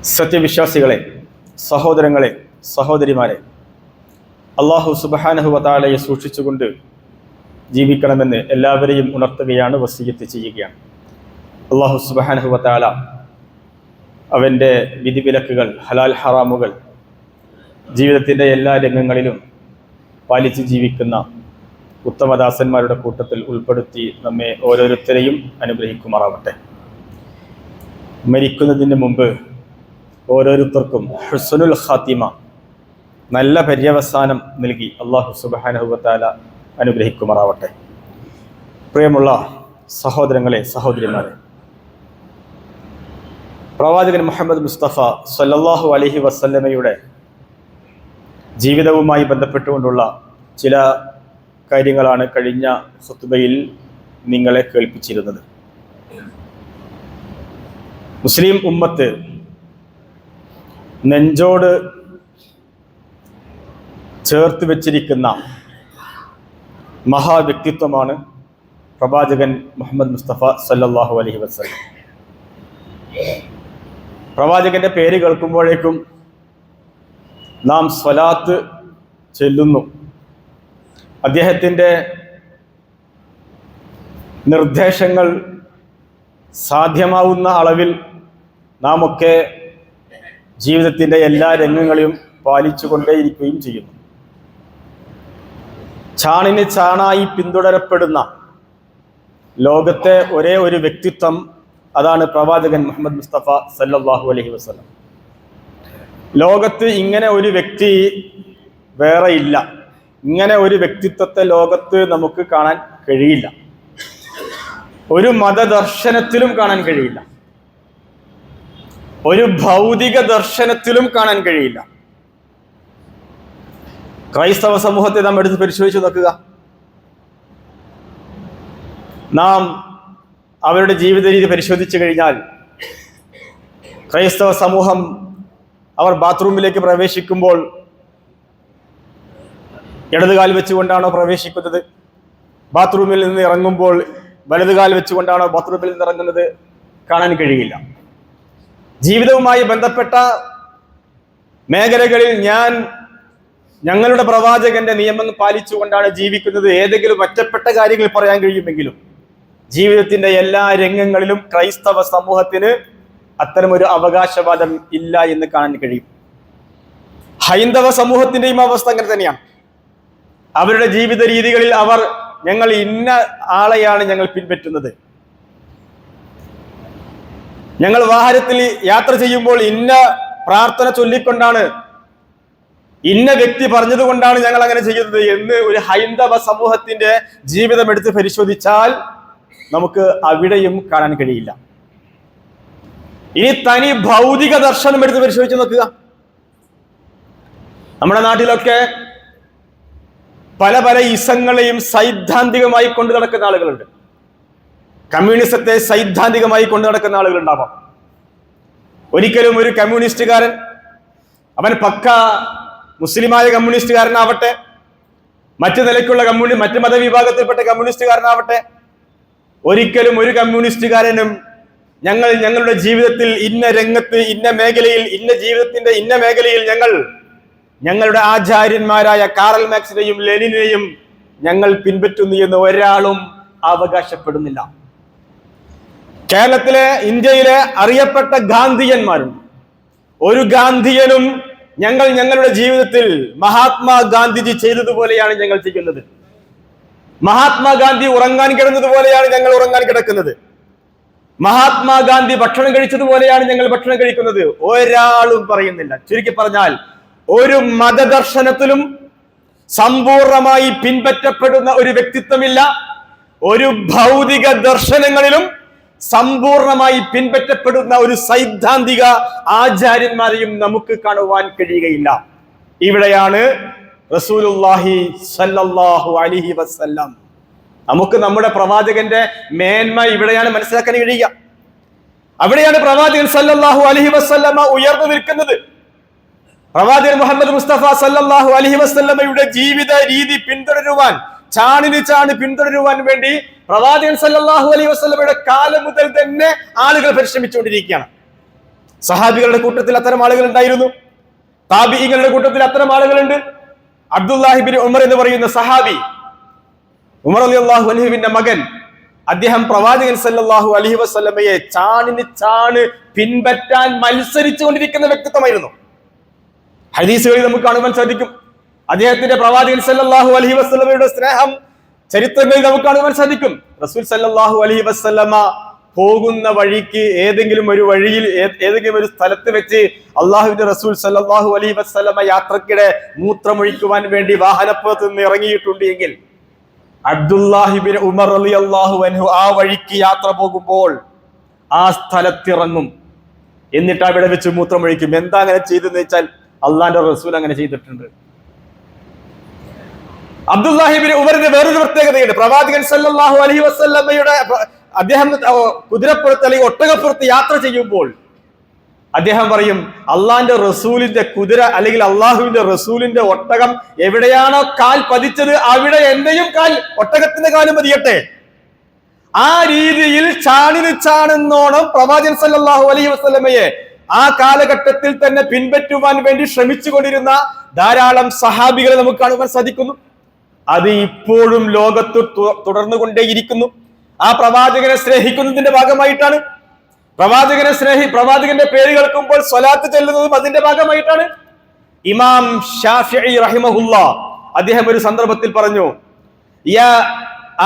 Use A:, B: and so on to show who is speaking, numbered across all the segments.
A: സത്യവിശ്വാസികളെ, സഹോദരങ്ങളെ, സഹോദരിമാരെ, അള്ളാഹു സുബ്ഹാനഹു വ തആലയെ സൂക്ഷിച്ചുകൊണ്ട് ജീവിക്കണമെന്ന് എല്ലാവരെയും ഉണർത്തുകയാണ്, വസിയ്യത്ത് ചെയ്യുകയാണ്. അള്ളാഹു സുബ്ഹാനഹു വ തആല അവൻ്റെ വിധിവിലക്കുകൾ, ഹലാൽ ഹറാമുകൾ ജീവിതത്തിൻ്റെ എല്ലാ രംഗങ്ങളിലും പാലിച്ച് ജീവിക്കുന്ന ഉത്തമദാസന്മാരുടെ കൂട്ടത്തിൽ ഉൾപ്പെടുത്തി നമ്മെ ഓരോരുത്തരെയും അനുഗ്രഹിക്കുമാറാവട്ടെ. മരിക്കുന്നതിന് മുമ്പ് ഓരോരുത്തർക്കും ഹുസ്നുൽ ഖാത്തിമ, നല്ല പര്യവസാനം നൽകി അള്ളാഹു സുബ്ഹാനഹു വ തആല അനുഗ്രഹിക്കുമാറാവട്ടെ. പ്രിയമുള്ള സഹോദരങ്ങളെ, സഹോദരിമാരെ, പ്രവാചകൻ മുഹമ്മദ് മുസ്തഫ സല്ലല്ലാഹു അലൈഹി വസല്ലമയുടെ ജീവിതവുമായി ബന്ധപ്പെട്ടുകൊണ്ടുള്ള ചില കാര്യങ്ങളാണ് കഴിഞ്ഞ ഖുത്ബയിൽ നിങ്ങളെ കേൾപ്പിച്ചിരുന്നത്. മുസ്ലിം ഉമ്മത്ത് നെഞ്ചോട് ചേർത്ത് വെച്ചിരിക്കുന്ന മഹാവ്യക്തിത്വമാണ് പ്രവാചകൻ മുഹമ്മദ് മുസ്തഫ സല്ലല്ലാഹു അലൈഹി വസല്ലം. പ്രവാചകന്റെ പേര് കേൾക്കുമ്പോഴേക്കും നാം സ്വലാത്ത് ചൊല്ലുന്നു. അദ്ദേഹത്തിൻ്റെ നിർദ്ദേശങ്ങൾ സാധ്യമാവുന്ന അളവിൽ നാം ഒക്കെ ജീവിതത്തിൻ്റെ എല്ലാ രംഗങ്ങളിലും പാലിച്ചു കൊണ്ടേയിരിക്കുകയും ചെയ്യുന്നു. ചാണിന് ചാണായി പിന്തുടരപ്പെടുന്ന ലോകത്തെ ഒരേ ഒരു വ്യക്തിത്വം, അതാണ് പ്രവാചകൻ മുഹമ്മദ് മുസ്തഫ സല്ലല്ലാഹു അലൈഹി വസല്ലം. ലോകത്ത് ഇങ്ങനെ ഒരു വ്യക്തി വേറെ ഇല്ല. ഇങ്ങനെ ഒരു വ്യക്തിത്വത്തെ ലോകത്ത് നമുക്ക് കാണാൻ കഴിയില്ല. ഒരു മതദർശനത്തിലും കാണാൻ കഴിയില്ല. ഒരു ഭൗതിക ദർശനത്തിലും കാണാൻ കഴിയില്ല. ക്രൈസ്തവ സമൂഹത്തെ നാം എടുത്ത് പരിശോധിച്ച് നോക്കുക. നാം അവരുടെ ജീവിത രീതി പരിശോധിച്ചു കഴിഞ്ഞാൽ, ക്രൈസ്തവ സമൂഹം അവർ ബാത്റൂമിലേക്ക് പ്രവേശിക്കുമ്പോൾ ഇടതുകാൽ വെച്ചുകൊണ്ടാണോ പ്രവേശിക്കുന്നത്? ബാത്റൂമിൽ നിന്ന് ഇറങ്ങുമ്പോൾ വലതുകാൽ വെച്ചുകൊണ്ടാണോ ബാത്റൂമിൽ നിന്ന് ഇറങ്ങുന്നത്? കാണാൻ കഴിയില്ല. ജീവിതവുമായി ബന്ധപ്പെട്ട മേഖലകളിൽ ഞങ്ങളുടെ പ്രവാചകന്റെ നിയമങ്ങൾ പാലിച്ചുകൊണ്ടാണ് ജീവിക്കുന്നത്. ഏതെങ്കിലും ഒറ്റപ്പെട്ട കാര്യങ്ങൾ പറയാൻ കഴിയുമെങ്കിലും ജീവിതത്തിന്റെ എല്ലാ രംഗങ്ങളിലും ക്രൈസ്തവ സമൂഹത്തിന് അത്തരമൊരു അവകാശവാദം ഇല്ല എന്ന് കാണാൻ കഴിയും. ഹൈന്ദവ സമൂഹത്തിന്റെയും അവസ്ഥ അങ്ങനെ തന്നെയാണ്. അവരുടെ ജീവിത രീതികളിൽ ഞങ്ങൾ ഇന്ന ആളെയാണ് ഞങ്ങൾ പിൻപറ്റുന്നത്. ഞങ്ങൾ വാഹനത്തിൽ യാത്ര ചെയ്യുമ്പോൾ ഇന്ന പ്രാർത്ഥന ചൊല്ലിക്കൊണ്ടാണ്, ഇന്ന വ്യക്തി പറഞ്ഞതുകൊണ്ടാണ് ഞങ്ങൾ അങ്ങനെ ചെയ്യുന്നത് എന്ന് ഒരു ഹൈന്ദവ സമൂഹത്തിന്റെ ജീവിതം എടുത്ത് പരിശോധിച്ചാൽ നമുക്ക് അവിടെയും കാണാൻ കഴിയില്ല. ഇനി തനി ഭൗതിക ദർശനം എടുത്ത് പരിശോധിച്ച് നോക്കുക. നമ്മുടെ നാട്ടിലൊക്കെ പല പല ഇസങ്ങളെയും സൈദ്ധാന്തികമായി കൊണ്ടു നടക്കുന്ന ആളുകളുണ്ട്. കമ്മ്യൂണിസത്തെ സൈദ്ധാന്തികമായി കൊണ്ടു നടക്കുന്ന ആളുകളുണ്ടാവാം. ഒരിക്കലും ഒരു കമ്മ്യൂണിസ്റ്റുകാരൻ, അവൻ പക്ക മുസ്ലിമായ കമ്മ്യൂണിസ്റ്റുകാരനാവട്ടെ, മറ്റു നിലയ്ക്കുള്ള മറ്റു മതവിഭാഗത്തിൽപ്പെട്ട കമ്മ്യൂണിസ്റ്റുകാരനാവട്ടെ, ഒരിക്കലും ഒരു കമ്മ്യൂണിസ്റ്റുകാരനും ഞങ്ങളുടെ ജീവിതത്തിൽ ഇന്ന രംഗത്ത്, ഇന്ന മേഖലയിൽ, ജീവിതത്തിന്റെ ഇന്ന മേഖലയിൽ ഞങ്ങളുടെ ആചാര്യന്മാരായ കാറൽ മാർക്സിനെയും ലെനിനെയും ഞങ്ങൾ പിൻപറ്റുന്നു എന്ന് ഒരാളും അവകാശപ്പെടുന്നില്ല. കേരളത്തിലെ, ഇന്ത്യയിലെ അറിയപ്പെട്ട ഗാന്ധിയന്മാരുണ്ട്. ഒരു ഗാന്ധിയനും ഞങ്ങളുടെ ജീവിതത്തിൽ മഹാത്മാഗാന്ധിജി ചെയ്തതുപോലെയാണ് ഞങ്ങൾ ചെയ്യുന്നത്. മഹാത്മാഗാന്ധി ഉറങ്ങാൻ കിടന്നതുപോലെയാണ് ഞങ്ങൾ ഉറങ്ങാൻ കിടക്കുന്നത്. മഹാത്മാഗാന്ധി ഭക്ഷണം കഴിച്ചതുപോലെയാണ് ഞങ്ങൾ ഭക്ഷണം കഴിക്കുന്നത്. ഒരാളും പറയുന്നില്ല. ചുരുക്കി പറഞ്ഞാൽ, ഒരു മതദർശനത്തിലും സമ്പൂർണമായി പിൻപറ്റപ്പെടുന്ന ഒരു വ്യക്തിത്വമില്ല. ഒരു ഭൗതിക ദർശനങ്ങളിലും സമ്പൂർണമായി പിൻപറ്റപ്പെടുന്ന ഒരു സൈദ്ധാന്തിക ആചാര്യന്മാരെയും നമുക്ക് കാണുവാൻ കഴിയുകയില്ല. ഇവിടെയാണ് റസൂലുള്ളാഹി സ്വല്ലല്ലാഹു അലൈഹി വസല്ലം, നമുക്ക് നമ്മുടെ പ്രവാചകന്റെ മേന്മ ഇവിടെയാണ് മനസ്സിലാക്കാൻ കഴിയുക. അവിടെയാണ് പ്രവാചകൻ സ്വല്ലല്ലാഹു അലൈഹി വസല്ലമ ഉയർന്നു നിൽക്കുന്നത്. പ്രവാചകൻ മുഹമ്മദ് മുസ്തഫ സല്ലല്ലാഹു അലൈഹി വസല്ലമയുടെ ജീവിത രീതി പിന്തുടരുവാൻ, ചാണിന് ചാണ് പിന്തുടരുവാൻ വേണ്ടി പ്രവാചകൻ സല്ലല്ലാഹു അലൈഹി വസല്ലമയുടെ കാലം മുതൽ തന്നെ ആളുകൾ പരിശ്രമിച്ചുകൊണ്ടിരിക്കുകയാണ്. സഹാബികളുടെ കൂട്ടത്തിൽ അത്തരം ആളുകൾ ഉണ്ടായിരുന്നു, താബിഈങ്ങളുടെ കൂട്ടത്തിൽ അത്തരം ആളുകളുണ്ട്. അബ്ദുല്ലാഹിബിൻ ഉമർ എന്ന് പറയുന്ന സഹാബി, ഉമർ റളിയല്ലാഹു അൻഹുവിന്റെ മകൻ, അദ്ദേഹം പ്രവാചകൻ സല്ലല്ലാഹു അലൈഹി വസല്ലമയെ ചാണിന് ചാണ് പിൻപറ്റാൻ മത്സരിച്ചു കൊണ്ടിരിക്കുന്ന വ്യക്തിത്വമായിരുന്നു. ഹദീസുകളിൽ നമുക്ക് കാണുവാൻ സാധിക്കും. അദ്ദേഹത്തിന്റെ പ്രവാചകൻ സല്ലല്ലാഹു അലൈഹി വസല്ലമയുടെ സ്നേഹം ചരിത്രങ്ങളിൽ നമുക്ക് കാണുവാൻ സാധിക്കും. റസൂൽ സല്ലല്ലാഹു അലൈഹി വസല്ലമ പോകുന്ന വഴിക്ക് ഏതെങ്കിലും ഒരു സ്ഥലത്ത് വെച്ച് അള്ളാഹുവിന്റെ റസൂൽ സല്ലല്ലാഹു അലൈഹി വസല്ലമ യാത്രക്കിടെ മൂത്രമൊഴിക്കുവാൻ വേണ്ടി വാഹനപ്പുറത്ത് നിന്ന് ഇറങ്ങിയിട്ടുണ്ട് എങ്കിൽ അബ്ദുല്ലാഹിബിൻ ഉമർ റളിയല്ലാഹു അൻഹു ആ വഴിക്ക് യാത്ര പോകുമ്പോൾ ആ സ്ഥലത്തിറങ്ങും, എന്നിട്ട് അവിടെ വെച്ച് മൂത്രമൊഴിക്കും. എന്താ അങ്ങനെ ചെയ്തെന്ന് വെച്ചാൽ അള്ളാന്റെ റസൂൽ അങ്ങനെ ചെയ്തിട്ടുണ്ട്. അബ്ദുല്ലാഹിബിൻ ഉമറിന്റെ വേറൊരു പ്രത്യേകതയുണ്ട്. പ്രവാചകൻ സല്ലല്ലാഹു അലൈഹി വസല്ലമയുടെ അദ്ദേഹം കുതിരപ്പുറത്ത് അല്ലെങ്കിൽ ഒട്ടകപ്പുറത്ത് യാത്ര ചെയ്യുമ്പോൾ അദ്ദേഹം പറയും, അള്ളാന്റെ റസൂലിന്റെ കുതിര അല്ലെങ്കിൽ അള്ളാഹുവിന്റെ റസൂലിന്റെ ഒട്ടകം എവിടെയാണോ കാൽ പതിച്ചത് അവിടെ എന്റെയും കാൽ, ഒട്ടകത്തിന്റെ കാലും പതിയട്ടെ. ആ രീതിയിൽ ചാണിന് ചാണെന്നോണം പ്രവാചകൻ സല്ലല്ലാഹു അലൈഹി വസല്ലമയെ ആ കാലഘട്ടത്തിൽ തന്നെ പിൻപറ്റുവാൻ വേണ്ടി ശ്രമിച്ചുകൊണ്ടിരുന്ന ധാരാളം സഹാബികളെ നമുക്ക് കാണുവാൻ സാധിക്കുന്നു. അത് ഇപ്പോഴും ലോകത്ത് തുടർന്നുകൊണ്ടേയിരിക്കുന്നു. ആ പ്രവാചകനെ സ്നേഹിക്കുന്നതിന്റെ ഭാഗമായിട്ടാണ്. പ്രവാചകന്റെ പേര് കേൾക്കുമ്പോൾ സ്വലാത്ത് ചെല്ലുന്നതും അതിന്റെ ഭാഗമായിട്ടാണ്. ഇമാം ഷാഫിഈ റഹിമഹുല്ലാഹ് അദ്ദേഹം ഒരു സന്ദർഭത്തിൽ പറഞ്ഞു, യാ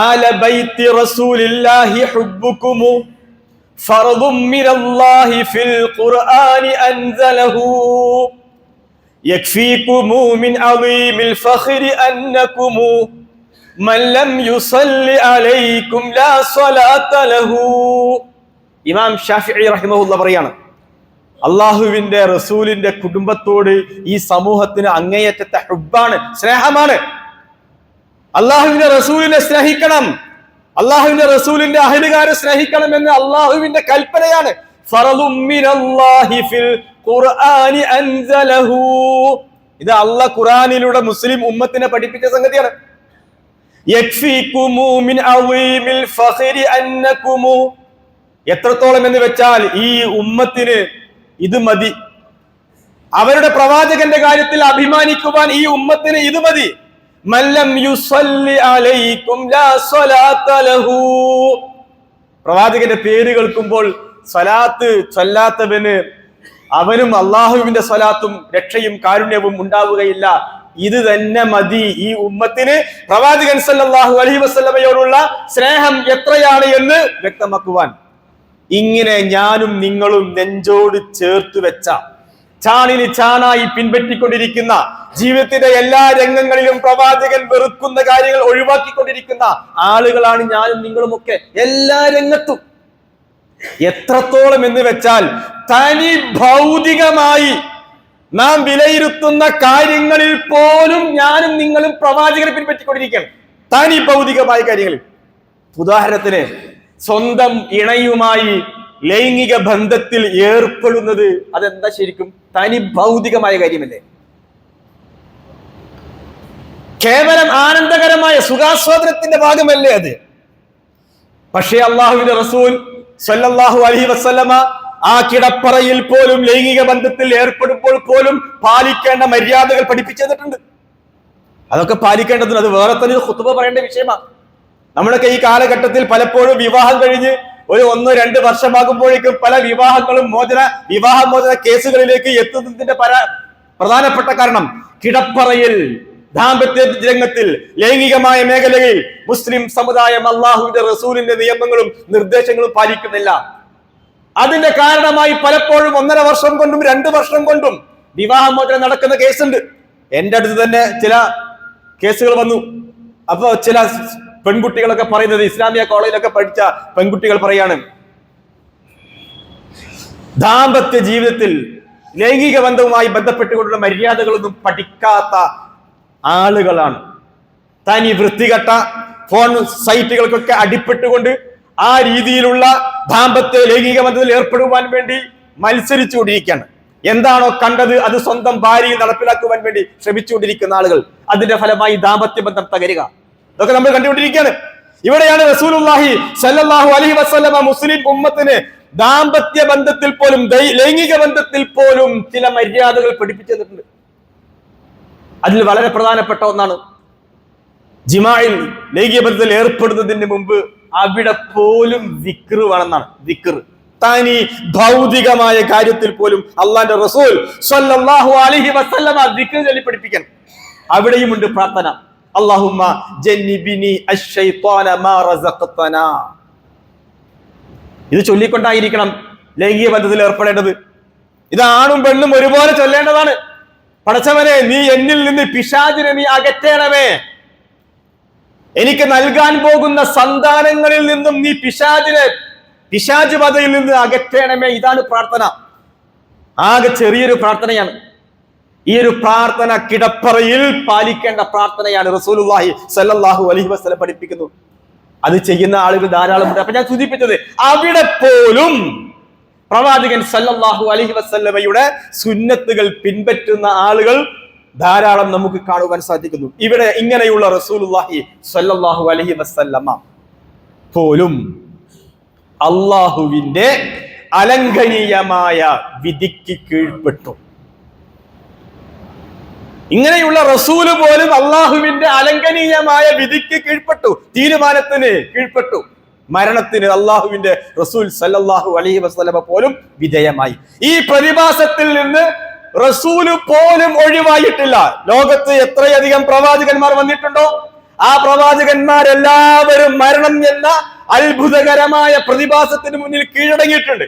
A: ആല ബൈത്തി റസൂലില്ലാഹി ഹുബ്ബുകും ഫർദും മിനല്ലാഹി ഫിൽ ഖുർആനി അൻസലഹു യക്ഫീകും മിൻ അളീമിൽ ഫഖ്രി അന്നകും മൻ ലം യുസല്ലി അലൈക്കും ലാ സ്വലാത ലഹു. ഇമാം ഷാഫിഈ റഹിമഹുല്ലാഹ് പറയാണ്, അള്ളാഹുവിന്റെ റസൂലിന്റെ കുടുംബത്തോട് ഈ സമൂഹത്തിന് അങ്ങേയറ്റത്തെ ഹുബ്ബാണ്, സ്നേഹമാണ്. അള്ളാഹുവിന്റെ റസൂലിനെ സ്നേഹിക്കണം, അള്ളാഹുവിന്റെ റസൂലിന്റെ അഹ്ലുകാരെ സ്നേഹിക്കണം എന്ന് അള്ളാഹുവിന്റെ കൽപ്പനയാണ്. ഫറദും മിനല്ലാഹി ഫിൽ ഖുർആനി അൻസലഹു. ഇത് അള്ളാഹ് ഖുർആനിലൂടെ മുസ്ലിം ഉമ്മത്തിനെ പഠിപ്പിച്ച സംഗതിയാണ്. യക്ഫീകും മിൻ അളീമിൽ ഫഖ്രി അന്നകും. എത്രത്തോളം എന്ന് വെച്ചാൽ ഈ ഉമ്മത്തിന് ഇത് മതി. അവരുടെ പ്രവാചകന്റെ കാര്യത്തിൽ അഭിമാനിക്കുവാൻ ഈ ഉമ്മത്തിന് ഇത് മതി. മല്ലം യുസല്ലി അലൈക്കും ലാ സ്വലാത ലഹു. പ്രവാചകന്റെ പേര് കേൾക്കുമ്പോൾ സ്വലാത്ത് ചൊല്ലാത്തവന് അവനും അള്ളാഹുവിന്റെ സ്വലാത്തും രക്ഷയും കാരുണ്യവും ഉണ്ടാവുകയില്ല. ഇത് തന്നെ മതി ഈ ഉമ്മത്തിന് പ്രവാചകൻ സല്ലല്ലാഹു അലൈഹി വസല്ലമയോടുള്ള സ്നേഹം എത്രയാണ് എന്ന് വ്യക്തമാക്കുവാൻ. ഇങ്ങനെ ഞാനും നിങ്ങളും നെഞ്ചോട് ചേർത്ത് വെച്ച, ചാണിന് ചാണായി പിൻപറ്റിക്കൊണ്ടിരിക്കുന്ന, ജീവിതത്തിന്റെ എല്ലാ രംഗങ്ങളിലും പ്രവാചകൻ വെറുക്കുന്ന കാര്യങ്ങൾ ഒഴിവാക്കിക്കൊണ്ടിരിക്കുന്ന ആളുകളാണ് ഞാനും നിങ്ങളുമൊക്കെ എല്ലാ രംഗത്തും. എത്രത്തോളം എന്ന് വെച്ചാൽ തനി ഭൗതികമായി നാം വിലയിരുത്തുന്ന കാര്യങ്ങളിൽ പോലും ഞാനും നിങ്ങളും പ്രവാചകനെ പിൻപറ്റിക്കൊണ്ടിരിക്കുകയാണ്. തനി ഭൗതികമായ കാര്യങ്ങളിൽ, ഉദാഹരണത്തിന് സ്വന്തം ഇണയുമായി ലൈംഗിക ബന്ധത്തിൽ ഏർപ്പെടുന്നത് അതെന്താ ശരിക്കും തനി ഭൗതികമായ കാര്യമല്ലേ? കേവലം ആനന്ദകരമായ സുഖാസ്വാദനത്തിന്റെ ഭാഗമല്ലേ അത്? പക്ഷേ അള്ളാഹുവിന്റെ റസൂൽ സല്ലല്ലാഹു അലൈഹി വസല്ലമ ആ കിടപ്പറയിൽ പോലും ലൈംഗിക ബന്ധത്തിൽ ഏർപ്പെടുമ്പോൾ പോലും പാലിക്കേണ്ട മര്യാദകൾ പഠിപ്പിച്ചു തന്നിട്ടുണ്ട്. അതൊക്കെ പാലിക്കേണ്ടതുണ്ട്. അത് വേറെ തന്നെ ഖുതുബ പറയേണ്ട വിഷയമാണ്. നമ്മളൊക്കെ ഈ കാലഘട്ടത്തിൽ പലപ്പോഴും വിവാഹം കഴിഞ്ഞ് ഒരു 1-2 വർഷമാകുമ്പോഴേക്കും പല വിവാഹങ്ങളും വിവാഹമോചന കേസുകളിലേക്ക് എത്തുന്നതിന്റെ പ്രധാനപ്പെട്ട കാരണം കിടപ്പറയിൽ, ദാമ്പത്യ രംഗത്തിൽ, ലൈംഗികമായ മേഖലയിൽ മുസ്ലിം സമുദായം അള്ളാഹുവിന്റെ റസൂലിന്റെ നിയമങ്ങളും നിർദ്ദേശങ്ങളും പാലിക്കുന്നില്ല. അതിന്റെ കാരണമായി പലപ്പോഴും 1.5 വർഷം കൊണ്ടും 2 വർഷം കൊണ്ടും വിവാഹമോചനം നടക്കുന്ന കേസുണ്ട്. എന്റെ അടുത്ത് തന്നെ ചില കേസുകൾ വന്നു. അപ്പൊ ചില പെൺകുട്ടികളൊക്കെ പറയുന്നത്, ഇസ്ലാമിയ കോളേജിലൊക്കെ പഠിച്ച പെൺകുട്ടികൾ പറയാണ്, ദാമ്പത്യ ജീവിതത്തിൽ ലൈംഗിക ബന്ധവുമായി ബന്ധപ്പെട്ടുകൊണ്ടുള്ള മര്യാദകളൊന്നും പഠിക്കാത്ത ആളുകളാണ്. തനി വൃത്തികെട്ട ഫോൺ സൈറ്റുകൾക്കൊക്കെ അടിപ്പെട്ടുകൊണ്ട് ആ രീതിയിലുള്ള ദാമ്പത്യ ലൈംഗിക ബന്ധത്തിൽ ഏർപ്പെടുവാൻ വേണ്ടി മത്സരിച്ചുകൊണ്ടിരിക്കുകയാണ്. എന്താണോ കണ്ടത് അത് സ്വന്തം ഭാര്യയിൽ നടപ്പിലാക്കുവാൻ വേണ്ടി ശ്രമിച്ചുകൊണ്ടിരിക്കുന്ന ആളുകൾ. അതിന്റെ ഫലമായി ദാമ്പത്യ ബന്ധം തകരുക. ഇതൊക്കെ നമ്മൾ കണ്ടുകൊണ്ടിരിക്കുകയാണ്. ഇവിടെയാണ് റസൂലുള്ളാഹി സ്വല്ലല്ലാഹു അലൈഹി വസല്ലമ മുസ്ലിം ഉമ്മത്തിന് ദാമ്പത്യ ബന്ധത്തിൽ പോലും ലൈംഗിക ബന്ധത്തിൽ പോലും ചില മര്യാദകൾ പഠിപ്പിച്ചു തന്നിട്ടുണ്ട്. അതിൽ വളരെ പ്രധാനപ്പെട്ട ഒന്നാണ് ജിമായിൽ ലൈംഗിക ബന്ധത്തിൽ ഏർപ്പെടുന്നതിന് മുമ്പ് അവിടെ പോലും ദിക്ർ വേണമെന്നാണ്. ദിക്ർ തനി ഭൗതികമായ കാര്യത്തിൽ പോലും അള്ളാന്റെ റസൂൽ സ്വല്ലല്ലാഹു അലൈഹി വസല്ലമ ദിക്ർ ചൊല്ലി പഠിപ്പിക്കണം. അവിടെയുമുണ്ട് പ്രാർത്ഥന. അല്ലാഹുമ്മ ജന്നിബിനി അശ്ശൈത്വാന മാ റസഖ്തനാ. ഇത് ചൊല്ലിക്കൊണ്ടായിരിക്കണം ലൈംഗിക ബന്ധത്തിൽ ഏർപ്പെടേണ്ടത്. ഇത് ആണും പെണ്ണും ഒരുപോലെ ചൊല്ലേണ്ടതാണ്. പടച്ചവനെ, നീ എന്നിൽ നിന്ന് പിശാചിനെ നീ അകറ്റണമേ. എനിക്ക് നൽകാൻ പോകുന്ന സന്താനങ്ങളിൽ നിന്നും നീ പിശാച് പതയിൽ നിന്ന് അകറ്റണമേ. ഇതാണ് പ്രാർത്ഥന. ആകെ ചെറിയൊരു പ്രാർത്ഥനയാണ്. ഈ ഒരു പ്രാർത്ഥന കിടപ്പറയിൽ പാലിക്കേണ്ട പ്രാർത്ഥനയാണ്. റസൂലുള്ളാഹി സ്വല്ലല്ലാഹു അലൈഹി വസല്ലം പഠിപ്പിക്കുന്നു. അത് ചെയ്യുന്ന ആളുകൾ ധാരാളമുണ്ട്. അപ്പൊ ഞാൻ സൂചിപ്പിച്ചത്, അവിടെ പോലും പ്രവാചകൻ സ്വല്ലല്ലാഹു അലൈഹി വസല്ലമയുടെ സുന്നത്തുകൾ പിൻപറ്റുന്ന ആളുകൾ ധാരാളം നമുക്ക് കാണുവാൻ സാധിക്കുന്നു. ഇവിടെ ഇങ്ങനെയുള്ള റസൂലുള്ളാഹി സ്വല്ലല്ലാഹു അലൈഹി വസല്ലമ പോലും അള്ളാഹുവിന്റെ അലംഘനീയമായ വിധിക്ക് കീഴ്പ്പെട്ടു. ഇങ്ങനെയുള്ള റസൂല് പോലും അള്ളാഹുവിന്റെ അലംഘനീയമായ വിധിക്ക് കീഴ്പ്പെട്ടു, തീരുമാനത്തിന് കീഴ്പ്പെട്ടു. മരണത്തിന് അള്ളാഹുവിന്റെ റസൂൽ സല്ലല്ലാഹു അലൈഹി വസല്ലമ പോലും വിധേയമായി. ഈ പ്രതിഭാസത്തിൽ നിന്ന് റസൂല് പോലും ഒഴിവായിട്ടില്ല. ലോകത്ത് എത്രയധികം പ്രവാചകന്മാർ വന്നിട്ടുണ്ടോ, ആ പ്രവാചകന്മാരെല്ലാവരും മരണം എന്ന അത്ഭുതകരമായ പ്രതിഭാസത്തിന് മുന്നിൽ കീഴടങ്ങിയിട്ടുണ്ട്.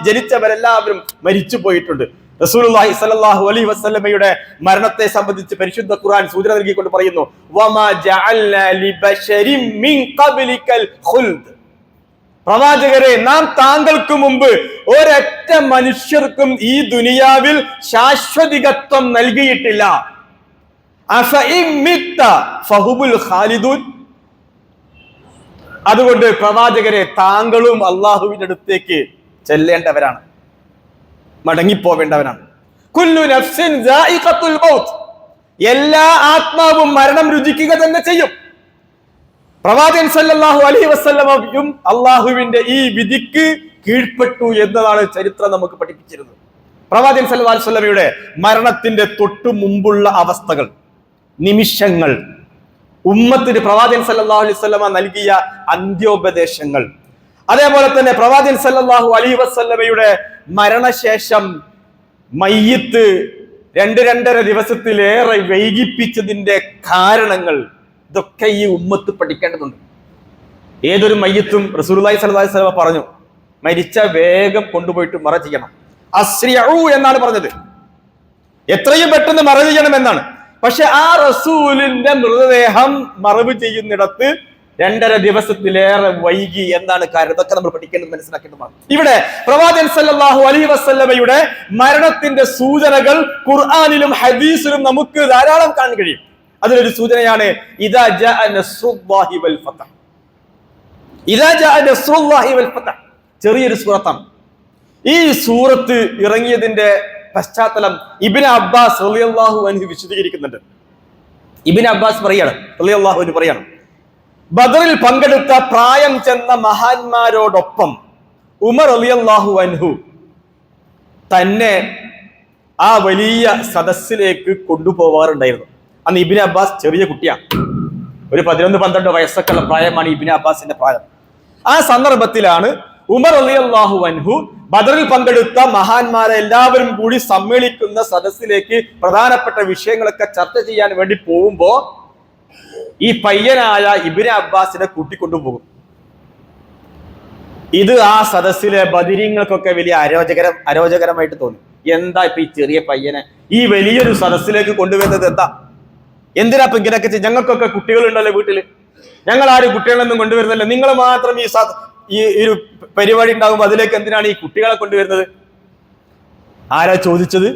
A: ജനിച്ചവരെല്ലാവരും മരിച്ചു പോയിട്ടുണ്ട്. റസൂലുള്ളാഹി സ്വല്ലല്ലാഹു അലൈഹി വസല്ലമയുടെ മരണത്തെ സംബന്ധിച്ച് പരിശുദ്ധ ഖുർആൻ സൂചന നൽകിക്കൊണ്ട് പറയുന്നു, വമാ ജഅൽനാ ലിബശരിൻ മിൻ ഖബ്ലിക്കൽ ഖുൽദ്. പ്രവാചകരെ, നാം താങ്കൾക്ക് മുമ്പ് ഒരൊറ്റ മനുഷ്യർക്കും ഈ ദുനിയാവിൽ ശാശ്വതികത്വം നൽകിയിട്ടില്ല. അഫഇൻ മിത്ത ഫഹുമുൽ ഖാലിദൂൻ. അതുകൊണ്ട് പ്രവാചകരെ, താങ്കളും അള്ളാഹുവിന്റെ അടുത്തേക്ക് ചെല്ലേണ്ടവരാണ്, മടങ്ങിപ്പോവേണ്ടവനാണ്. കുല്ലു നഫ്സിൻ ദാഇഖത്തുൽ മൗത്ത്. എല്ലാ ആത്മാവും മരണം രുചിക്കുക തന്നെ ചെയ്യും. പ്രവാചകൻ സല്ലല്ലാഹു അലൈഹി വസല്ലമയും അള്ളാഹുവിന്റെ ഈ വിധിക്ക് കീഴ്പ്പെട്ടു എന്നതാണ് ചരിത്രം നമുക്ക് പഠിപ്പിച്ചിരുന്നത്. പ്രവാചകൻ സല്ലല്ലാഹു അലൈഹി വസല്ലമയുടെ മരണത്തിന്റെ തൊട്ടു മുമ്പുള്ള അവസ്ഥകൾ, നിമിഷങ്ങൾ, ഉമ്മത്തിന് പ്രവാചകൻ സല്ലല്ലാഹു അലൈഹി വസല്ലമ നൽകിയ അന്ത്യോപദേശങ്ങൾ, അതേപോലെ തന്നെ പ്രവാചകൻ സല്ലല്ലാഹു അലൈഹി വസല്ലമയുടെ മരണശേഷം മയ്യിത്ത് 2-2.5 ദിവസത്തിലേറെ വൈകിപ്പിച്ചതിന്റെ കാരണങ്ങൾ, ഇതൊക്കെ ഈ ഉമ്മത്ത് പഠിക്കേണ്ടതുണ്ട്. ഏതൊരു മയ്യിത്തും റസൂലുള്ളാഹി സ്വല്ലല്ലാഹു അലൈഹി വസല്ലം പറഞ്ഞു, മരിച്ച വേഗം കൊണ്ടുപോയിട്ട് മറ ചെയ്യണം. അസ്രിഉ എന്നാണ് പറഞ്ഞത്, എത്രയും പെട്ടെന്ന് മറ ചെയ്യണം എന്നാണ്. പക്ഷെ ആ റസൂലിന്റെ മൃതദേഹം മറവ് ചെയ്യുന്നിടത്ത് 2.5 ദിവസത്തിലേറെ വൈകി. എന്താണ് കാരണം? ഇതൊക്കെ നമ്മൾ പഠിക്കേണ്ടത്, മനസ്സിലാക്കേണ്ടതാണ്. ഇവിടെ പ്രവാചകൻ സല്ലല്ലാഹു അലൈഹി വസല്ലമയുടെ മരണത്തിന്റെ സൂചനകൾ ഖുർആനിലും ഹദീസിലും നമുക്ക് ധാരാളം കാണാൻ കഴിയും. അതിലൊരു സൂചനയാണ് ഇദാ ജാഅ നസ്റുല്ലാഹി വൽ ഫതഹ്. ഇദാ ജാഅ നസ്റുല്ലാഹി വൽ ഫതഹ് ചെറിയൊരു സൂറത്താണ്. ഈ സൂറത്ത് ഇറങ്ങിയതിന്റെ പശ്ചാത്തലം ഇബ്നു അബ്ബാസ് റളിയല്ലാഹു അൻഹു വിശദീകരിക്കുന്നുണ്ട്. ഇബ്നു അബ്ബാസ് റളിയല്ലാഹു അൻഹു പറയാണ്, ബദറിൽ പങ്കെടുത്ത പ്രായം ചെന്ന മഹാന്മാരോടൊപ്പം ഉമർ റളിയല്ലാഹു അൻഹു തന്നെ ആ വലിയ സദസ്സിലേക്ക് കൊണ്ടുപോവാറുണ്ടായിരുന്നു. അന്ന് ഇബ്നു അബ്ബാസ് ചെറിയ കുട്ടിയാണ്, ഒരു 11-12 വയസ്സൊക്കെ ഉള്ള പ്രായമാണ് ഇബ്നു അബ്ബാസിന്റെ പ്രായം. ആ സന്ദർഭത്തിലാണ് ഉമർ റളിയല്ലാഹു അൻഹു ബദറിൽ പങ്കെടുത്ത മഹാന്മാരെ എല്ലാവരും കൂടി സമ്മേളിക്കുന്ന സദസ്സിലേക്ക് പ്രധാനപ്പെട്ട വിഷയങ്ങളൊക്കെ ചർച്ച ചെയ്യാൻ വേണ്ടി പോകുമ്പോ ഈ പയ്യനായ ഇബ്നു അബ്ബാസിനെ കൂട്ടിക്കൊണ്ടുപോകും. ഇത് ആ സദസ്സിലെ ബദരീങ്ങൾക്കൊക്കെ വലിയ അരോചകരമായിട്ട് തോന്നി. എന്താ ഇപ്പൊ ഈ ചെറിയ പയ്യനെ ഈ വലിയൊരു സദസ്സിലേക്ക് കൊണ്ടുവരുന്നത്? എന്തിനാ ഇപ്പൊ ഇങ്ങനെയൊക്കെ ചെയ്യും? ഞങ്ങൾക്കൊക്കെ കുട്ടികളുണ്ടല്ലോ വീട്ടില്, ഞങ്ങൾ ആരും കുട്ടികളൊന്നും കൊണ്ടുവരുന്നല്ലോ, നിങ്ങൾ മാത്രം ഈ ഒരു പരിപാടി ഉണ്ടാകുമ്പോൾ അതിലേക്ക് എന്തിനാണ് ഈ കുട്ടികളെ കൊണ്ടുവരുന്നത്? ആരാ ചോദിച്ചത്?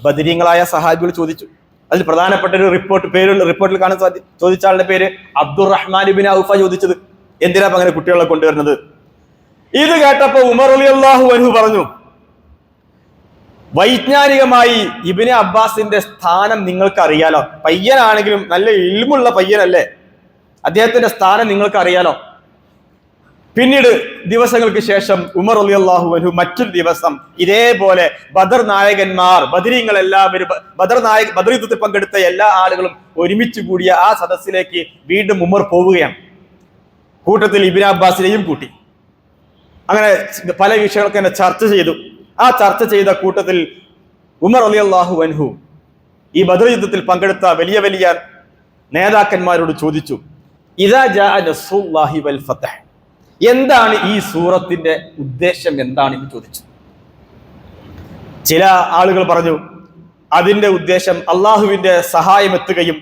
A: ബദരീങ്ങളായ സഹാബികൾ ചോദിച്ചു. അതിൽ പ്രധാനപ്പെട്ട ഒരു റിപ്പോർട്ടിൽ കാണാൻ ചോദിച്ച ആളുടെ പേര് അബ്ദുറഹ്മാൻ ഇബ്നു ഔഫ ചോദിച്ചത്, എന്തിനാ അങ്ങനെ കുട്ടികളെ കൊണ്ടുവരുന്നത്? ഇത് കേട്ടപ്പോ ഉമർ റളിയല്ലാഹു അൻഹു പറഞ്ഞു, വൈജ്ഞാനികമായി ഇബ്നു അബ്ബാസിന്റെ സ്ഥാനം നിങ്ങൾക്ക് അറിയാലോ, പയ്യനാണെങ്കിലും നല്ല ഇൽമുള്ള പയ്യനല്ലേ, അദ്ദേഹത്തിന്റെ സ്ഥാനം നിങ്ങൾക്ക് അറിയാലോ. പിന്നീട് ദിവസങ്ങൾക്ക് ശേഷം ഉമർ റളിയല്ലാഹു അൻഹു മറ്റൊരു ദിവസം ഇതേപോലെ ബദർ നായകന്മാർ, ബദരീങ്ങൾ എല്ലാവരും, ബദർ യുദ്ധത്തിൽ പങ്കെടുത്ത എല്ലാ ആളുകളും ഒരുമിച്ച് കൂടിയ ആ സദസ്സിലേക്ക് വീണ്ടും ഉമർ പോവുകയാണ്. കൂട്ടത്തിൽ ഇബ്നു അബ്ബാസിനെയും കൂട്ടി. അങ്ങനെ പല വിഷയങ്ങളൊക്കെ തന്നെ ചർച്ച ചെയ്തു. ആ ചർച്ച ചെയ്ത കൂട്ടത്തിൽ ഉമർ റളിയല്ലാഹു അൻഹു ഈ ബദർ യുദ്ധത്തിൽ പങ്കെടുത്ത വലിയ വലിയ നേതാക്കന്മാരോട് ചോദിച്ചു, ഇദാ ജാഅ നസ്റുല്ലാഹി വൽ ഫതഹ്, എന്താണ് ഈ സൂറത്തിന്റെ ഉദ്ദേശം എന്താണെന്ന് ചോദിച്ചു. ചില ആളുകൾ പറഞ്ഞു, അതിന്റെ ഉദ്ദേശം അള്ളാഹുവിന്റെ സഹായം എത്തുകയും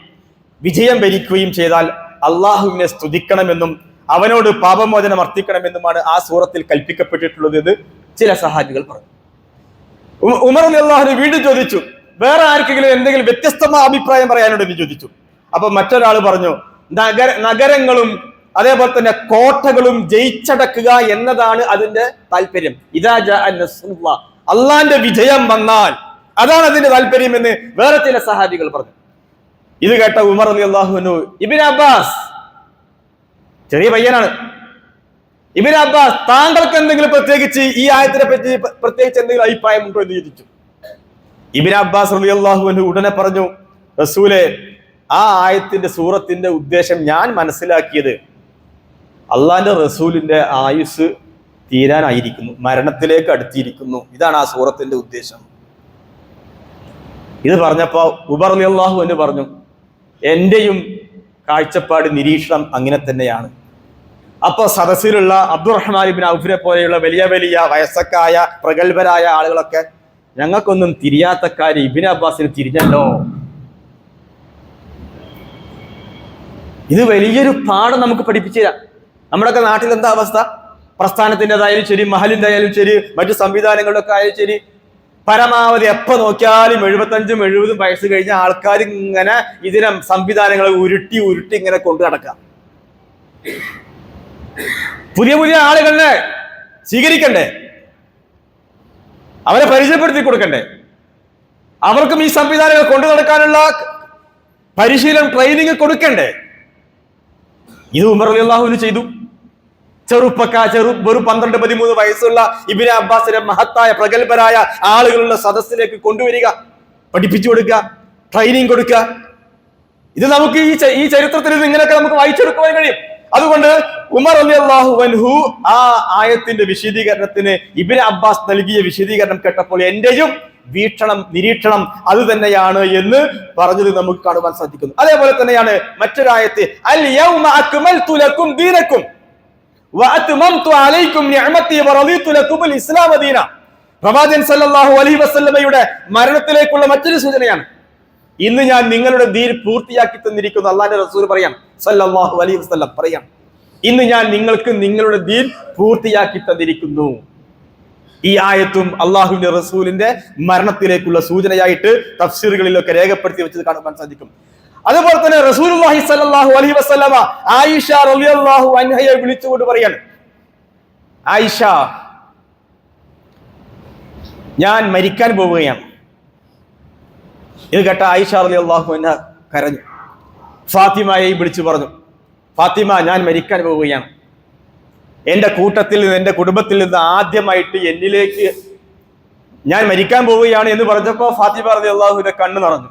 A: വിജയം വരിക്കുകയും ചെയ്താൽ അള്ളാഹുവിനെ സ്തുതിക്കണമെന്നും അവനോട് പാപമോചനം അർത്ഥിക്കണമെന്നുമാണ് ആ സൂറത്തിൽ കൽപ്പിക്കപ്പെട്ടിട്ടുള്ളത് എന്ന് ചില സഹാബികൾ പറഞ്ഞു. ഉമർ റളിയല്ലാഹു വീണ്ടും ചോദിച്ചു, വേറെ ആർക്കെങ്കിലും എന്തെങ്കിലും വ്യത്യസ്തമായ അഭിപ്രായം പറയാനുണ്ടെന്ന് ചോദിച്ചു. അപ്പൊ മറ്റൊരാൾ പറഞ്ഞു, നഗരങ്ങളും അതേപോലെ തന്നെ കോട്ടകളും ജയിച്ചടക്കുക എന്നതാണ് അതിന്റെ താല്പര്യം. ഇദാ ജാഅ നസ്റുല്ലാഹ്, അള്ളാന്റെ വിജയം വന്നാൽ അതാണ് അതിന്റെ താല്പര്യം എന്ന് വേറെ ചില സഹാബികൾ പറഞ്ഞു. ഇത് കേട്ട ഉമർ റളിയല്ലാഹു അൻഹു, ഇബ്നു അബ്ബാസ്, ചെറിയ പയ്യനാണ്, ഇബ്നു അബ്ബാസ്, താങ്കൾക്ക് എന്തെങ്കിലും പ്രത്യേകിച്ച് ഈ ആയത്തിനെ പറ്റി പ്രത്യേകിച്ച് എന്തെങ്കിലും അഭിപ്രായം ഉണ്ടോ എന്ന് ചോദിച്ചു. ഇബ്നു അബ്ബാസ് റളിയല്ലാഹു അൻഹു ഉടനെ പറഞ്ഞു, റസൂലേ, ആ ആയത്തിന്റെ സൂറത്തിന്റെ ഉദ്ദേശം ഞാൻ മനസ്സിലാക്കിയത് അള്ളാന്റെ റസൂലിന്റെ ആയുസ് തീരാനായിരിക്കുന്നു, മരണത്തിലേക്ക് അടുത്തിരിക്കുന്നു, ഇതാണ് ആ സൂറത്തിന്റെ ഉദ്ദേശം. ഇത് പറഞ്ഞപ്പോ ഉമർ റളിയല്ലാഹു അൻഹു പറഞ്ഞു, എന്റെയും കാഴ്ചപ്പാട്, നിരീക്ഷണം അങ്ങനെ തന്നെയാണ്. അപ്പൊ സദസ്സിലുള്ള അബ്ദുറഹ്മാൻ ഇബ്നു ഔഫിനെ പോലെയുള്ള വലിയ വലിയ വയസ്സക്കായ പ്രഗത്ഭരായ ആളുകളൊക്കെ, ഞങ്ങൾക്കൊന്നും തിരിയാത്ത കാര്യം ഇബ്നു അബ്ബാസിന് തിരിഞ്ഞല്ലോ. ഇത് വലിയൊരു പാഠം നമുക്ക് പഠിപ്പിച്ചു തരാം. നമ്മുടെയൊക്കെ നാട്ടിൽ എന്താ അവസ്ഥ? പ്രസ്ഥാനത്തിൻ്റെതായാലും ശരി, മഹലിന്റെ ആയാലും ശരി, മറ്റു സംവിധാനങ്ങളുടെ ഒക്കെ ആയാലും ശരി, പരമാവധി എപ്പോ നോക്കിയാലും 75-70 വയസ്സ് കഴിഞ്ഞ ആൾക്കാർ ഇങ്ങനെ ഇതിനെ സംവിധാനങ്ങളെ ഉരുട്ടി ഇങ്ങനെ കൊണ്ടു നടക്കാം. പുതിയ പുതിയ ആളുകളെ സ്വീകരിക്കണ്ടേ, അവരെ പരിചയപ്പെടുത്തി കൊടുക്കണ്ടേ, അവർക്കും ഈ സംവിധാനങ്ങൾ കൊണ്ടു നടക്കാനുള്ള പരിശീലനം, ട്രെയിനിങ് കൊടുക്കണ്ടേ? ഇത് ഉമർ റളിയല്ലാഹു അൻഹു ചെയ്തു. വെറും 12-13 വയസ്സുള്ള ഇബ്നു അബ്ബാസിനെ മഹത്തായ പ്രഗത്ഭരായ ആളുകളുള്ള സദസ്സിലേക്ക് കൊണ്ടുവരിക, പഠിപ്പിച്ചു കൊടുക്കുക, ട്രെയിനിങ് കൊടുക്കുക. ഇത് നമുക്ക് ഈ ചരിത്രത്തിൽ ഇങ്ങനെയൊക്കെ നമുക്ക് വായിച്ചെടുക്കുവാൻ കഴിയും. അതുകൊണ്ട് ഉമർ റളിയല്ലാഹു അൻഹു ആ ആയത്തിന്റെ വിശദീകരണത്തിന് ഇബ്നു അബ്ബാസ് നൽകിയ വിശദീകരണം കേട്ടപ്പോൾ എന്റെയും വീക്ഷണം, നിരീക്ഷണം അത് തന്നെയാണ് എന്ന് പറഞ്ഞത് നമുക്ക് കാണുവാൻ സാധിക്കുന്നു. അതേപോലെ തന്നെയാണ് മറ്റൊരായത്ത്, അൽ യൗമ അക്മൽതു ലക്കും ദീനക്കും വഅത്മംതു അലൈക്കും നിഅമതി വറദീതു ലക്കുമുൽ ഇസ്ലാമ ദീന. പ്രവാചകൻ സല്ലല്ലാഹു അലൈഹി വസല്ലമയുടെ മരണത്തിലേക്കുള്ള മറ്റൊരു സൂചനയാണ്. ഇന്ന് ഞാൻ നിങ്ങളുടെ ദീൻ പൂർത്തിയാക്കി തന്നിരിക്കുന്നു. അല്ലാഹുവിന്റെ റസൂൽ പറയാം, സല്ലല്ലാഹു അലൈഹി വസല്ലം പറയാം, ഇന്ന് ഞാൻ നിങ്ങൾക്ക് നിങ്ങളുടെ ദീൻ പൂർത്തിയാക്കി തന്നിരിക്കുന്നു. ഈ ആയത്തും അള്ളാഹുവിന്റെ റസൂലിന്റെ മരണത്തിലേക്കുള്ള സൂചനയായിട്ട് തഫ്സീറുകളിലൊക്കെ രേഖപ്പെടുത്തി വെച്ചത് കാണുവാൻ സാധിക്കും. അതുപോലെ തന്നെ റസൂലുള്ളാഹി സ്വല്ലല്ലാഹു അലൈഹി വസല്ലമ ആയിഷ റളിയല്ലാഹു അൻഹയെ വിളിച്ചുകൊണ്ട് പറയാണ്, ആയിഷ, ഞാൻ മരിക്കാൻ പോവുകയാണ്. ഇത് കേട്ട ആയിഷ റളിയല്ലാഹു അൻഹ കരഞ്ഞു. ഫാത്തിമയെ വിളിച്ചു പറഞ്ഞു, ഫാത്തിമ, ഞാൻ മരിക്കാൻ പോവുകയാണ്. എന്റെ കൂട്ടത്തിൽ നിന്ന്, എന്റെ കുടുംബത്തിൽ നിന്ന് ആദ്യമായിട്ട് എന്നിലേക്ക് ഞാൻ മരിക്കാൻ പോവുകയാണ് എന്ന് പറഞ്ഞപ്പോ ഫാത്തിമ റളിയല്ലാഹുവിന്റെ കണ്ണ് നിറഞ്ഞു.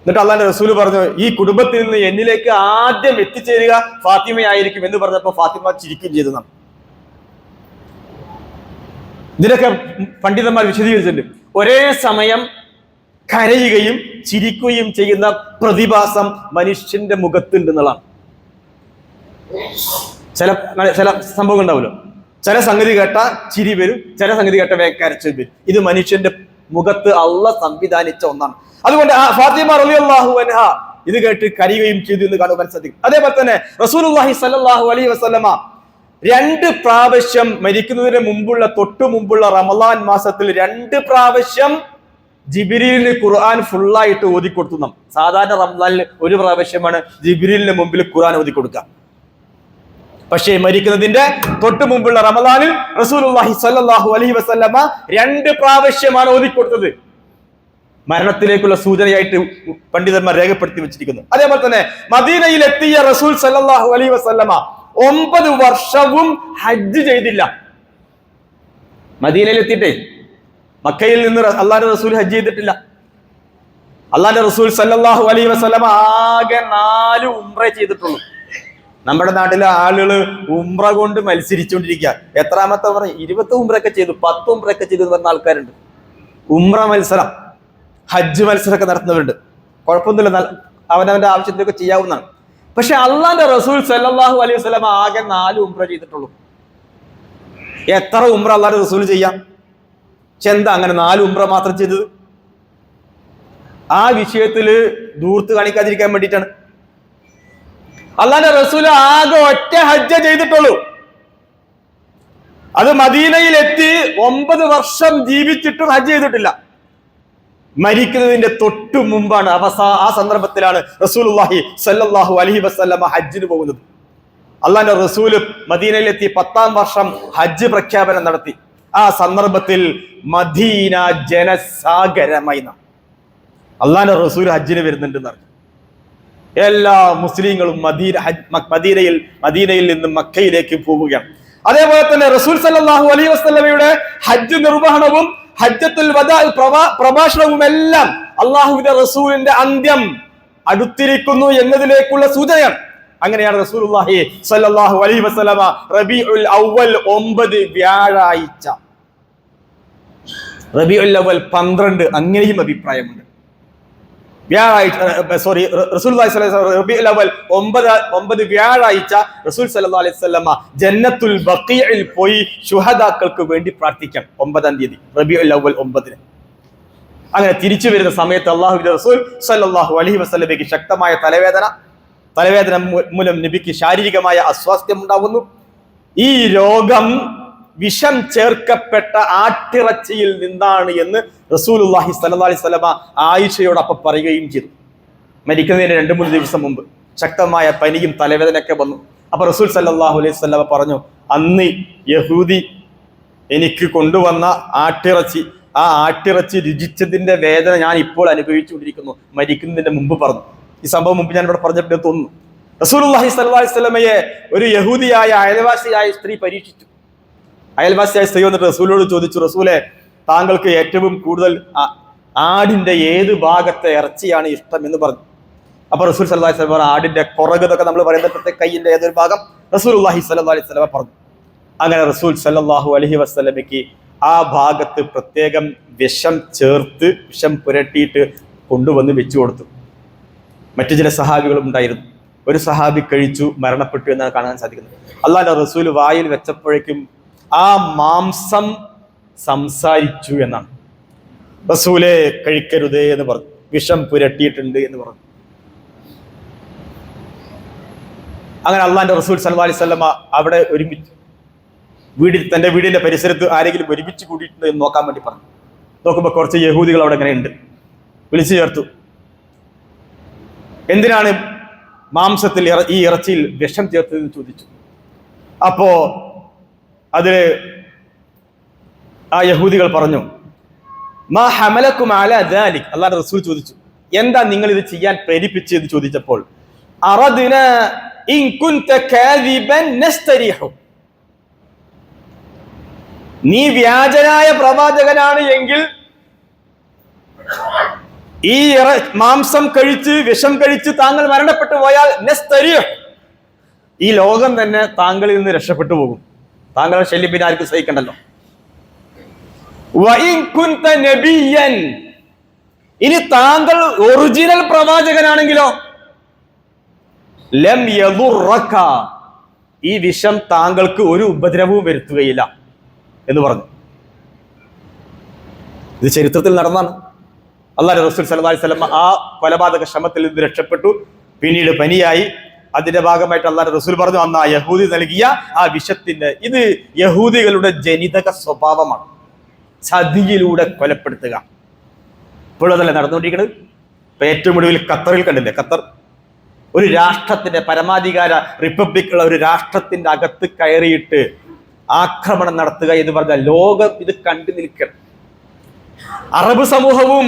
A: എന്നിട്ട് അള്ളാന്റെ റസൂല് പറഞ്ഞു, ഈ കുടുംബത്തിൽ നിന്ന് എന്നിലേക്ക് ആദ്യം എത്തിച്ചേരുക ഫാത്തിമയായിരിക്കും എന്ന് പറഞ്ഞപ്പോ ഫാത്തിമ ചിരിക്കുകയും ചെയ്തതാണ്. ഇതിനൊക്കെ പണ്ഡിതന്മാർ വിശദീകരിച്ചിട്ടുണ്ട്. ഒരേ സമയം കരയുകയും ചിരിക്കുകയും ചെയ്യുന്ന പ്രതിഭാസം മനുഷ്യന്റെ മുഖത്തുണ്ട് എന്നുള്ളതാണ്. ചില സംഭവങ്ങൾ ഉണ്ടാവുമല്ലോ, ചില സംഗതി കേട്ട ചിരി വരും, ചില സംഗതി കേട്ട കരച്ചിൽ വരും. ഇത് മനുഷ്യന്റെ മുഖത്ത് അള്ളാഹ് സംവിധാനിച്ച ഒന്നാണ്. അതുകൊണ്ട് ഫാത്തിമ റളിയല്ലാഹു അൻഹ ഇത് കേട്ട് കരയുകയും ചെയ്തു എന്ന് കാണുവാൻ സാധിക്കും. അതേപോലെ തന്നെ റസൂലുള്ളാഹി സ്വല്ലല്ലാഹു അലൈഹി വസല്ലമ 2 പ്രാവശ്യം മരിക്കുന്നതിന് മുമ്പുള്ള, തൊട്ടു മുമ്പുള്ള റമളാൻ മാസത്തിൽ 2 പ്രാവശ്യം ജിബ്രീലിന് ഖുർആൻ ഫുള്ളായിട്ട് ഓതിക്കൊടുത്തു. സാധാരണ റമളാനിൽ 1 പ്രാവശ്യമാണ് ജിബ്രീലിന്റെ മുമ്പിൽ ഖുർആൻ ഓതിക്കൊടുക്കുക. പക്ഷേ മരിക്കുന്നതിന്റെ തൊട്ടു മുമ്പുള്ള റമളാനിൽ റസൂലുള്ളാഹി സ്വല്ലല്ലാഹു അലൈഹി വസല്ലമ 2 പ്രാവശ്യമാണ് ഓതിക്കൊടുത്തത്. മരണത്തിലേക്കുള്ള സൂചനയായിട്ട് പണ്ഡിതന്മാർ രേഖപ്പെടുത്തി വെച്ചിരിക്കുന്നു. അതേപോലെ തന്നെ മദീനയിൽ എത്തിയ റസൂൽ സല്ലല്ലാഹു അലൈഹി വസല്ലമ 9 വർഷവും ഹജ്ജ് ചെയ്തില്ല. മദീനയിൽ എത്തിയിട്ടേ മക്കയിൽ നിന്ന് അള്ളാഹുവിന്റെ റസൂൽ ഹജ്ജ് ചെയ്തിട്ടില്ല. അള്ളാഹുവിന്റെ റസൂൽ സല്ലല്ലാഹു അലൈഹി വസല്ലം ആകെ 4 ഉംറ ചെയ്തിട്ടുള്ളൂ. നമ്മുടെ നാട്ടിലെ ആളുകള് ഉംറ കൊണ്ട് മത്സരിച്ചുകൊണ്ടിരിക്കുക. എത്രാമത്തെ ഉംറ? 20 ഉംറയൊക്കെ ചെയ്തു, 10 ഉംറയൊക്കെ ചെയ്തു എന്ന് പറഞ്ഞ ആൾക്കാരുണ്ട്. ഉംറ മത്സരം, ഹജ്ജ് മത്സരമൊക്കെ നടത്തുന്നവരുണ്ട്. കുഴപ്പമൊന്നുമില്ല, അവനവന്റെ ആവശ്യത്തിനൊക്കെ ചെയ്യാവുന്നതാണ്. പക്ഷെ അള്ളാന്റെ റസൂൽ സല്ലല്ലാഹു അലൈഹി വസല്ലം ആകെ 4 ഉംറ ചെയ്തിട്ടുള്ളൂ. എത്ര ഉംറ അള്ളാന്റെ റസൂൽ ചെയ്യാം? പക്ഷെ എന്താ അങ്ങനെ 4 ഉംറ മാത്രം ചെയ്തത്? ആ വിഷയത്തില് ദൂർത്ത് കാണിക്കാതിരിക്കാൻ വേണ്ടിയിട്ടാണ്. അള്ളാന്റെ റസൂൽ ആകെ ഒറ്റ ഹജ്ജ ചെയ്തിട്ടുള്ളൂ. അത് മദീനയിൽ എത്തി 9 വർഷം ജീവിച്ചിട്ടും ഹജ്ജ് ചെയ്തിട്ടില്ല. മരിക്കുന്നതിന്റെ തൊട്ടു മുമ്പാണ്, ആ സന്ദർഭത്തിലാണ് റസൂലുള്ളാഹി സ്വല്ലല്ലാഹു അലൈഹി വസല്ലം ഹജ്ജിന് പോകുന്നത്. അള്ളാന്റെ റസൂല് മദീനയിലെത്തി 10-ാം വർഷം ഹജ്ജ് പ്രഖ്യാപനം നടത്തി. ആ സന്ദർഭത്തിൽ മദീന ജനസാഗരമായി. അള്ളാന്റെ റസൂൽ ഹജ്ജിന് വരുന്നുണ്ടെന്ന് പറഞ്ഞു. എല്ലാ മുസ്ലിങ്ങളും മദീനയിൽ നിന്ന് മക്കയിലേക്ക് പോവുകയാണ്. അതേപോലെ തന്നെ റസൂൽ സല്ലല്ലാഹു അലൈഹി വസല്ലമയുടെ ഹജ്ജ് നിർവഹണവും ഹജ്ജത്തുൽ വദാ പ്രഭാഷണവും എല്ലാം അള്ളാഹുവിന്റെ റസൂലിന്റെ അന്ത്യം അടുത്തിരിക്കുന്നു എന്നതിലേക്കുള്ള സൂചനയാണ്. അങ്ങനെയാണ് റസൂലുള്ളാഹി സ്വല്ലല്ലാഹു അലൈഹി വസല്ലമ റബീഉൽ അവ്വൽ 9 വ്യാഴാഴ്ച, റബീഉൽ അവ്വൽ 12 അങ്ങനെയും അഭിപ്രായമുണ്ട്. റസൂലുള്ളാഹി സ്വല്ലല്ലാഹു അലൈഹി വസല്ലം റബീഉൽ അവ്വൽ 9 വ്യാഴാഴ്ച റസൂൽ സല്ലല്ലാഹു അലൈഹി വസല്ലമ ജന്നത്തുൽ ബഖീഇൽ പോയി ശുഹദാക്കൾക്ക് വേണ്ടി പ്രാർത്ഥിക്കാൻ 9-ാം തീയതി റബീഉൽ അവ്വൽ 9-ന്. അങ്ങനെ തിരിച്ചു വരുന്ന സമയത്ത് അല്ലാഹുവിന്റെ റസൂൽ സല്ലല്ലാഹു അലൈഹി വസല്ലമയ്ക്ക് ശക്തമായ തലവേദന മൂലം നബിക്ക് ശാരീരികമായ അസ്വാസ്ഥ്യം ഉണ്ടാവുന്നു. ഈ രോഗം വിഷം ചേർക്കപ്പെട്ട ആട്ടിറച്ചിയിൽ നിന്നാണ് എന്ന് റസൂലുള്ളാഹി സ്വല്ലല്ലാഹു അലൈഹി വസല്ലമ ആയിഷയോടൊപ്പം പറയുകയും ചെയ്തു. മരിക്കുന്നതിന് 2-3 ദിവസം മുമ്പ് ശക്തമായ പനിയും തലവേദനയൊക്കെ വന്നു. അപ്പൊ റസൂൽ സല്ലല്ലാഹു അലൈഹി വസല്ലമ പറഞ്ഞു, അന്ന് യഹൂദി എനിക്ക് കൊണ്ടുവന്ന ആട്ടിറച്ചി, ആ ആട്ടിറച്ചി രുചിച്ചതിന്റെ വേദന ഞാൻ ഇപ്പോൾ അനുഭവിച്ചുകൊണ്ടിരിക്കുന്നു, മരിക്കുന്നതിന്റെ മുമ്പ് പറഞ്ഞു. ഈ സംഭവം മുമ്പ് ഞാൻ ഇവിടെ പറഞ്ഞിട്ട് തോന്നുന്നു. റസൂലുള്ളാഹി സ്വല്ലല്ലാഹു അലൈഹി വസല്ലമയെ ഒരു യഹൂദിയായ അയൽവാസിയായ സ്ത്രീ പരീക്ഷിച്ചു. അയൽവാസിയായ സ്ത്രീ വന്നിട്ട് റസൂലോട് ചോദിച്ചു, റസൂലെ, താങ്കൾക്ക് ഏറ്റവും കൂടുതൽ ആടിന്റെ ഏത് ഭാഗത്തെ ഇറച്ചിയാണ് ഇഷ്ടം എന്ന് പറഞ്ഞു. അപ്പൊ റസൂൽ സല്ലല്ലാഹു അലൈഹി വസല്ലം ആടിന്റെ പുറകെന്നൊക്കെ നമ്മൾ പറയുന്നത് കൈയിന്റെ ഏതൊരു ഭാഗം, റസൂലുള്ളാഹി സ്വല്ലല്ലാഹു അലൈഹി വസല്ലം പറഞ്ഞു. അങ്ങനെ റസൂൽ സല്ലല്ലാഹു അലൈഹി വസല്ലമയ്ക്ക് ആ ഭാഗത്ത് പ്രത്യേകം വിഷം പുരട്ടിയിട്ട് കൊണ്ടുവന്ന് വെച്ചു കൊടുത്തു. മറ്റു ചില സഹാബികളും ഉണ്ടായിരുന്നു. ഒരു സഹാബി കഴിച്ചു, മരണപ്പെട്ടു എന്നാണ് കാണാൻ സാധിക്കുന്നത്. അല്ലാഹുവിന്റെ റസൂൽ വായിൽ വെച്ചപ്പോഴേക്കും ആ മാംസം സംസാരിച്ചു എന്നാണ്. റസൂലെ കഴിക്കരുതേ എന്ന് പറഞ്ഞു, വിഷം പുരട്ടിയിട്ടുണ്ട് എന്ന് പറഞ്ഞു. അങ്ങനെ അള്ളാന്റെ റസൂൽ സല്ലല്ലാഹു അലൈഹി വസല്ലമ അവിടെ തന്റെ വീടിന്റെ പരിസരത്ത് ആരെങ്കിലും ഒരുമിച്ച് കൂടിയിട്ടുണ്ട് എന്ന് നോക്കാൻ വേണ്ടി പറഞ്ഞു. നോക്കുമ്പോൾ കുറച്ച് യഹൂദികൾ അവിടെ ഇങ്ങനെ ഉണ്ട്. വിളിച്ചു ചേർത്തു. എന്തിനാണ് മാംസത്തിൽ ഈ ഇറച്ചിയിൽ വിഷം ചേർത്തതെന്ന് ചോദിച്ചു. അപ്പോ അതില് ആ യഹൂദികൾ പറഞ്ഞു, മാ ഹമലക്കും അലാ ദാലിക്. അല്ലാഹുവിന്റെ റസൂൽ ചോദിച്ചു, എന്താ നിങ്ങൾ ഇത് ചെയ്യാൻ പ്രേരിപ്പിച്ചെന്ന് ചോദിച്ചപ്പോൾ, അറദ്ന ഇൻ കുൻത കാദിബൻ നസ്തരിഹു, നീ വ്യാജനായ പ്രവാചകനാണ് എങ്കിൽ ഈ മാംസം കഴിച്ച് വിഷം കഴിച്ച് താങ്കൾ മരണപ്പെട്ടു പോയാൽ നസ്തരിഹ്, ഈ ലോകം തന്നെ താങ്കളിൽ നിന്ന് രക്ഷപ്പെട്ടു പോകും. താങ്കളുടെ ശല്യം പിന്നെ ആർക്കും സഹിക്കണ്ടല്ലോ. വഇൻ കുൻത നബിയൻ, ഇനി താങ്കൾ ഒറിജിനൽ പ്രവാചകനാണെങ്കിലോ, ലം യദുറക, ഈ വിഷം താങ്കൾക്ക് ഒരു ഉപദ്രവവും വരുത്തുകയില്ല എന്ന് പറഞ്ഞു. ഇത് ചരിത്രത്തിൽ നടന്നാണ്. അല്ലാഹുവിന്റെ റസൂൽ സല്ലല്ലാഹു അലൈഹി വസല്ലം ആ കൊലപാതക ശ്രമത്തിൽ നിന്ന് രക്ഷപ്പെട്ടു. പിന്നീട് പനിയായി. അതിന്റെ ഭാഗമായിട്ട് അല്ലാഹുവിന്റെ റസൂൽ പറഞ്ഞു, അന്ന് ആ യഹൂദി നൽകിയ ആ വിഷത്തിന്റെ, ഇത് യഹൂദികളുടെ ജനിതക സ്വഭാവമാണ്, ചതിയിലൂടെ കൊലപ്പെടുത്തുക. ഇപ്പോഴും അതല്ലേ നടന്നുകൊണ്ടിരിക്കുന്നത്. ഇപ്പൊ ഏറ്റവും ഒടുവിൽ ഖത്തറിൽ കണ്ടില്ലേ, ഖത്തർ ഒരു രാഷ്ട്രത്തിന്റെ പരമാധികാര റിപ്പബ്ലിക്കുള്ള ഒരു രാഷ്ട്രത്തിന്റെ അകത്ത് കയറിയിട്ട് ആക്രമണം നടത്തുക എന്ന് പറഞ്ഞാൽ ലോകം ഇത് കണ്ടു നിൽക്കണം. അറബ് സമൂഹവും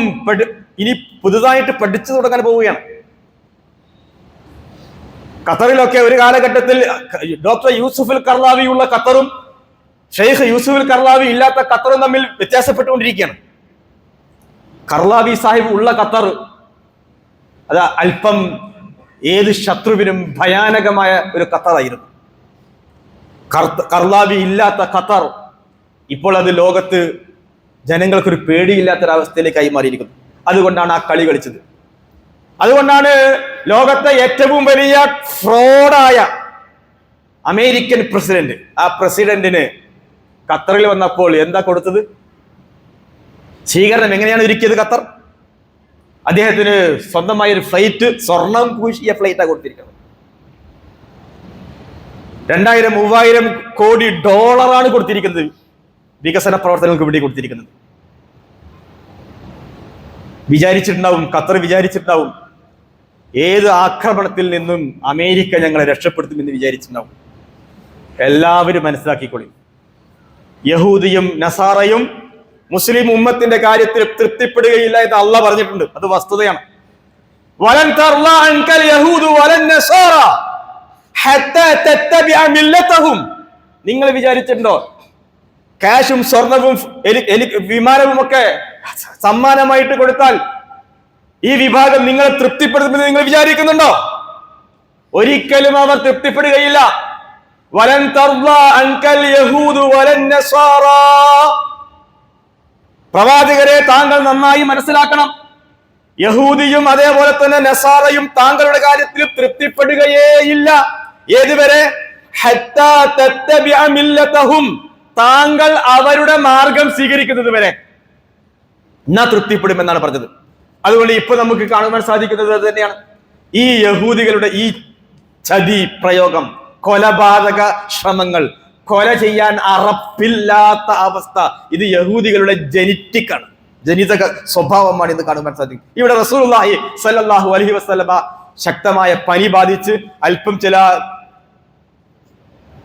A: ഇനി പുതുതായിട്ട് പഠിച്ചു തുടങ്ങാൻ പോവുകയാണ്. ഖത്തറിലൊക്കെ ഒരു കാലഘട്ടത്തിൽ ഡോക്ടർ യൂസുഫുൽ കർലാവി ഉള്ള ഖത്തറും ഷെയ്ഖ് യൂസുഫുൽ കർലാവി ഇല്ലാത്ത ഖത്തറും തമ്മിൽ വ്യത്യാസപ്പെട്ടുകൊണ്ടിരിക്കുകയാണ്. കർലാവി സാഹിബ് ഉള്ള ഖത്തർ അത് അല്പം ഏത് ശത്രുവിനും ഭയാനകമായ ഒരു ഖത്തറായിരുന്നു. കർലാവി ഇല്ലാത്ത ഖത്തർ ഇപ്പോൾ അത് ലോകത്ത് ജനങ്ങൾക്കൊരു പേടിയില്ലാത്തൊരവസ്ഥയിലേക്കായി മാറിയിരിക്കുന്നു. അതുകൊണ്ടാണ് ആ കളി കളിച്ചത്. അതുകൊണ്ടാണ് ലോകത്തെ ഏറ്റവും വലിയ ഫ്രോഡായ അമേരിക്കൻ പ്രസിഡന്റ്, ആ പ്രസിഡന്റിന് ഖത്തറിൽ വന്നപ്പോൾ എന്താ കൊടുത്തത്? സ്വീകരണം എങ്ങനെയാണ് ഒരുക്കിയത് ഖത്തർ? അദ്ദേഹത്തിന് സ്വന്തമായ ഒരു ഫ്ലൈറ്റ്, സ്വർണം പൂശിയ ഫ്ലൈറ്റാണ് കൊടുത്തിരിക്കുന്നത്. 2000-3000 കോടി ഡോളറാണ് കൊടുത്തിരിക്കുന്നത് വികസന പ്രവർത്തനങ്ങൾക്ക് വേണ്ടി കൊടുത്തിരിക്കുന്നത്. വിചാരിച്ചിട്ടുണ്ടാവും, ഖത്തർ വിചാരിച്ചിട്ടുണ്ടാവും, ഏത് ആക്രമണത്തിൽ നിന്നും അമേരിക്ക ഞങ്ങളെ രക്ഷപ്പെടുത്തുമെന്ന് വിചാരിച്ചിട്ടുണ്ടാവും. എല്ലാവരും മനസ്സിലാക്കിക്കൊള്ളി, യഹൂദിയും നസാറയും മുസ്ലിം ഉമ്മത്തിന്റെ കാര്യത്തിൽ തൃപ്തിപ്പെടുകയില്ല എന്ന് അള്ളാഹ് പറഞ്ഞിട്ടുണ്ട്. അത് വസ്തുതയാണ്. വലൻ തർള അൻകൽ യഹൂദു വലൻ നസാറ ഹത്താ തത്തബിഅ മില്ലതഹും. നിങ്ങൾ വിചാരിച്ചിട്ടുണ്ടോ കാശും സ്വർണവും വിമാനവും ഒക്കെ സമ്മാനമായിട്ട് കൊടുത്താൽ ഈ വിഭാഗം നിങ്ങളെ തൃപ്തിപ്പെടുത്തുമെന്ന് നിങ്ങൾ വിചാരിക്കുന്നുണ്ടോ? ഒരിക്കലും അവർ തൃപ്തിപ്പെടുകയില്ല. വലൻ തർള അൻകൽ യഹൂദു വലൻ നസാറ. പ്രവാചകരെ താങ്കൾ നന്നായി മനസ്സിലാക്കണം, യഹൂദിയും അതേപോലെ തന്നെ നസാറയും താങ്കളുടെ കാര്യത്തിൽ തൃപ്തിപ്പെടുകയേയില്ല. ഏതുവരെ? ഹത്താ തത്തബിഅ മില്ലതഹും. താങ്കൾ അവരുടെ മാർഗം സ്വീകരിക്കുന്നത് വരെ എന്നാ തൃപ്തിപ്പെടുമെന്നാണ് പറഞ്ഞത്. അതുകൊണ്ട് ഇപ്പൊ നമുക്ക് കാണുവാൻ സാധിക്കുന്നത് അത് തന്നെയാണ്. ഈ യഹൂദികളുടെ ഈ ചതി പ്രയോഗം, കൊലപാതക ശ്രമങ്ങൾ, കൊല ചെയ്യാൻ അറപ്പില്ലാത്ത അവസ്ഥ, ഇത് യഹൂദികളുടെ ജനിറ്റിക്കാണ്, ജനിതക സ്വഭാവമാണ് എന്ന് കാണുവാൻ സാധിക്കും. ഇവിടെ റസൂലുള്ളാഹി സ്വല്ലല്ലാഹു അലൈഹി വസല്ലമ ശക്തമായ പനി ബാധിച്ച് അല്പം ചില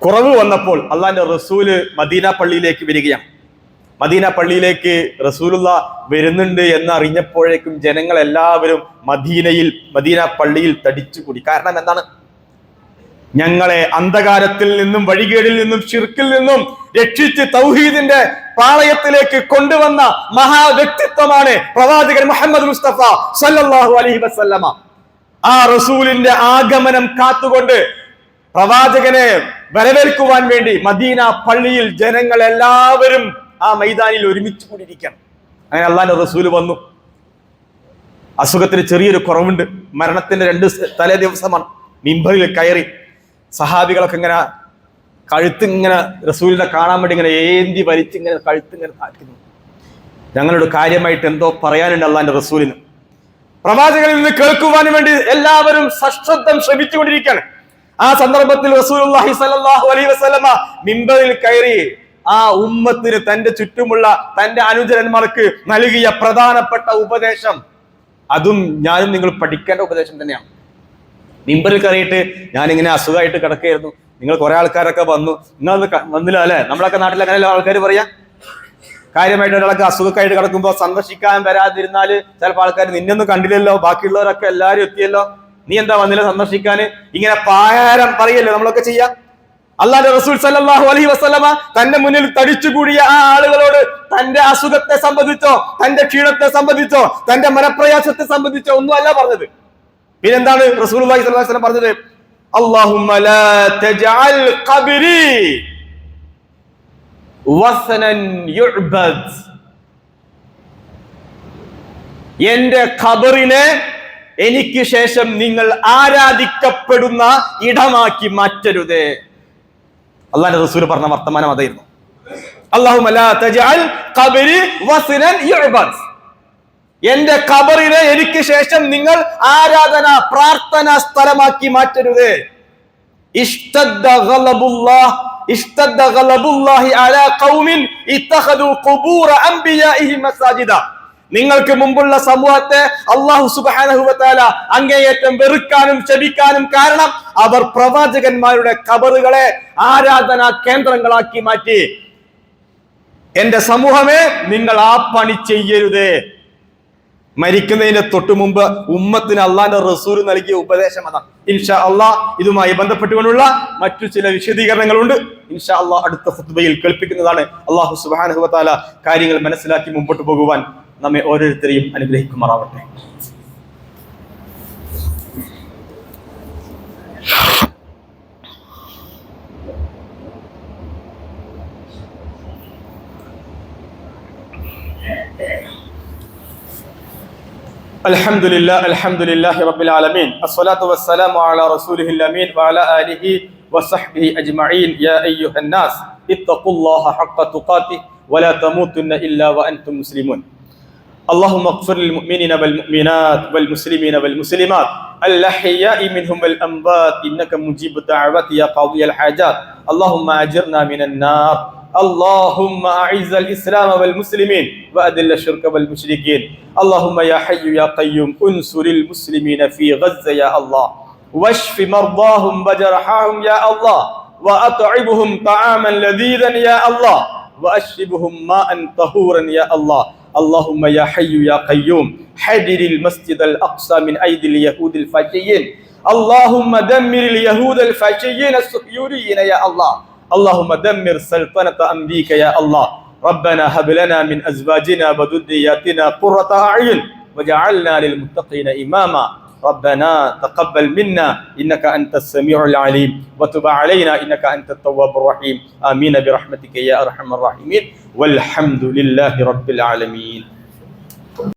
A: കുറവ് വന്നപ്പോൾ അള്ളാന്റെ റസൂല് മദീന പള്ളിയിലേക്ക് വരികയാണ്. മദീന പള്ളിയിലേക്ക് റസൂലുള്ള വരുന്നുണ്ട് എന്ന് അറിഞ്ഞപ്പോഴേക്കും ജനങ്ങൾ എല്ലാവരും മദീന പള്ളിയിൽ തടിച്ചുകൂടി. കാരണം എന്താണ്? ഞങ്ങളെ അന്ധകാരത്തിൽ നിന്നും വഴികേടിൽ നിന്നും ശിർക്കിൽ നിന്നും രക്ഷിച്ച് തൗഹീദിന്റെ പാളയത്തിലേക്ക് കൊണ്ടുവന്ന മഹാവ്യക്തിത്വമാണ് പ്രവാചകൻ മുഹമ്മദ് മുസ്തഫ സല്ലല്ലാഹു അലൈഹി വസല്ലമ. ആ റസൂലിന്റെ ആഗമനം കാത്തുകൊണ്ട് പ്രവാചകനെ വരവേൽക്കുവാൻ വേണ്ടി മദീന പള്ളിയിൽ ജനങ്ങൾ എല്ലാവരും ആ മൈതാനിൽ ഒരുമിച്ച് കൂടിയിരിക്കണം. അങ്ങനെ അള്ളാന്റെ റസൂല് വന്നു. അസുഖത്തിന് ചെറിയൊരു കുറവുണ്ട്, മരണത്തിന്റെ 2 തലേ ദിവസമാണ്. മിമ്പറിൽ കയറി സഹാബികളൊക്കെ ഇങ്ങനെ കഴുത്തിങ്ങനെ റസൂലിനെ കാണാൻ വേണ്ടി ഇങ്ങനെ ഏന്തി വലിച്ചിങ്ങനെ കഴുത്തിങ്ങനെ താഴ്ത്തുന്നു. ഞങ്ങളോട് കാര്യമായിട്ട് എന്തോ പറയാനുണ്ട് അള്ളാന്റെ റസൂലിന്. പ്രവാചകനിൽ നിന്ന് കേൾക്കുവാൻ വേണ്ടി എല്ലാവരും സശ്രദ്ധം ശ്രമിച്ചുകൊണ്ടിരിക്കുകയാണ്. ആ സന്ദർഭത്തിൽ റസൂലുള്ളാഹി സ്വല്ലല്ലാഹു അലൈഹി വസല്ലമ മിമ്പറിൽ കയറി ആ ഉമ്മത്തിന്, തന്റെ ചുറ്റുമുള്ള തന്റെ അനുചരന്മാർക്ക് നൽകിയ പ്രധാനപ്പെട്ട ഉപദേശം, അതും ഞാനും നിങ്ങൾ പഠിക്കേണ്ട ഉപദേശം തന്നെയാണ്. മിമ്പറിൽ കയറിയിട്ട് ഞാനിങ്ങനെ അസുഖമായിട്ട് കിടക്കുകയായിരുന്നു, നിങ്ങൾ കുറെ ആൾക്കാരൊക്കെ വന്നു, നിങ്ങളൊന്ന് വന്നില്ല അല്ലെ? നമ്മളൊക്കെ നാട്ടിൽ അങ്ങനെയല്ല ആൾക്കാർ പറയാ. കാര്യമായിട്ട് ഒരാൾക്ക് അസുഖമായിട്ട് കിടക്കുമ്പോൾ സന്ദർശിക്കാൻ വരാതിരുന്നാല് ചിലപ്പോൾ ആൾക്കാർ നിന്നൊന്നും കണ്ടില്ലല്ലോ, ബാക്കിയുള്ളവരൊക്കെ എല്ലാവരും എത്തിയല്ലോ, നീ എന്താ വന്നില്ല സന്ദർശിക്കാന്, ഇങ്ങനെ പാരം പറയല്ലോ നമ്മളൊക്കെ ചെയ്യാം. അല്ലാഹുവിന്റെ റസൂൽ സല്ലല്ലാഹു അലൈഹി വസല്ലമ തന്റെ മുന്നിൽ തടിച്ചുകൂടിയ ആ ആളുകളോട് തന്റെ അസുഖത്തെ സംബന്ധിച്ചോ തന്റെ ക്ഷീണത്തെ സംബന്ധിച്ചോ തന്റെ മനപ്രയാസത്തെ സംബന്ധിച്ചോ ഒന്നും അല്ല പറഞ്ഞത്. പിന്നെന്താണ് റസൂലുള്ളാഹി സ്വല്ലല്ലാഹു അലൈഹി വസല്ലം പറഞ്ഞത്? അല്ലാഹുമ്മ ലാ തജ്അൽ ഖബ്രി വസനൻ യുഅബദ്. എന്റെ ഖബറിനെ എനിക്ക് ശേഷം നിങ്ങൾ ആരാധിക്കപ്പെടുന്ന ഇടമാക്കി മാറ്റരുതേ. അല്ലാഹുവിന്റെ റസൂൽ പറഞ്ഞ വർത്തമാനം അതായിരുന്നു. അല്ലാഹുമ്മ ലാ തജ്അൽ ഖബ്രി വസനൻ യുഅബദ്. എന്റെ ഖബറിനെ എനിക്ക് ശേഷം നിങ്ങൾ പ്രാർത്ഥനാ സ്ഥലമാക്കി മാറ്റരുതേ. ഇഷ്തദ്ദ ഗളബുല്ലാഹി അലാ ഖൗമിൻ ഇത്തഖദു ഖുബൂറ അംബിയാഇഹിം മസാജിദ. നിങ്ങൾക്ക് മുമ്പുള്ള സമൂഹത്തെ അല്ലാഹു സുബ്ഹാനഹു വ തആല അങ്ങേയറ്റം വെറുക്കാനും ശപിക്കാനും കാരണം അവർ പ്രവാചകന്മാരുടെ ഖബറുകളെ ആരാധനാ കേന്ദ്രങ്ങളാക്കി മാറ്റി. എന്റെ സമൂഹമേ, നിങ്ങൾ ആ പണി ചെയ്യരുതേ. മരിക്കുന്നതിന് തൊട്ടു മുമ്പ് ഉമ്മത്തിന് അള്ളാന്റെ റസൂൽ നൽകിയ ഉപദേശം അതാണ്. ഇൻഷാ അള്ളാഹ് ഇതുമായി ബന്ധപ്പെട്ടുകൊണ്ടുള്ള മറ്റു ചില വിശദീകരണങ്ങളുണ്ട്. ഇൻഷാ അള്ളാഹ് അടുത്ത ഖുത്ബയിൽ കേൾപ്പിക്കുന്നതാണ്. അള്ളാഹു സുബ്ഹാനഹു വ തആല കാര്യങ്ങൾ മനസ്സിലാക്കി മുമ്പോട്ട് പോകുവാൻ നമ്മെ ഓരോരുത്തരെയും അനുഗ്രഹിക്കുമാറാവട്ടെ. الحمد لله رب العالمين الصلاة والسلام على رسوله الأمين وعلى آله وصحبه أجمعين يا أيها الناس اتقوا الله حق تقاته ولا تموتن إلا وأنتم مسلمون اللهم اغفر للمؤمنين والمؤمنات والمسلمين والمسلمات الأحياء منهم والأموات إنك مجيب الدعوات يا قاضي الحاجات اللهم أجرنا من النار اللهم أعز الإسلام والمسلمين وأذل الشرك والمشركين اللهم يا حي يا قيوم انصر المسلمين في غزة يا الله واشف مرضاهم وجرحاهم يا الله وأطعمهم طعاما لذيذا يا الله وأشربهم ماء طهورا يا الله اللهم يا حي يا قيوم حرر المسجد الأقصى من أيدي اليهود الفاشيين اللهم دمر اليهود الفاشيين الصهيونيين يا الله اللهم دمر سلطنة أمريكا يا الله ربنا هب لنا من أزواجنا وذرياتنا قرة أعين وجعلنا للمتقين إماما ربنا تقبل منا إنك أنت السميع العليم وتب علينا إنك أنت التواب الرحيم آمين برحمتك يا أرحم الراحمين والحمد لله رب العالمين.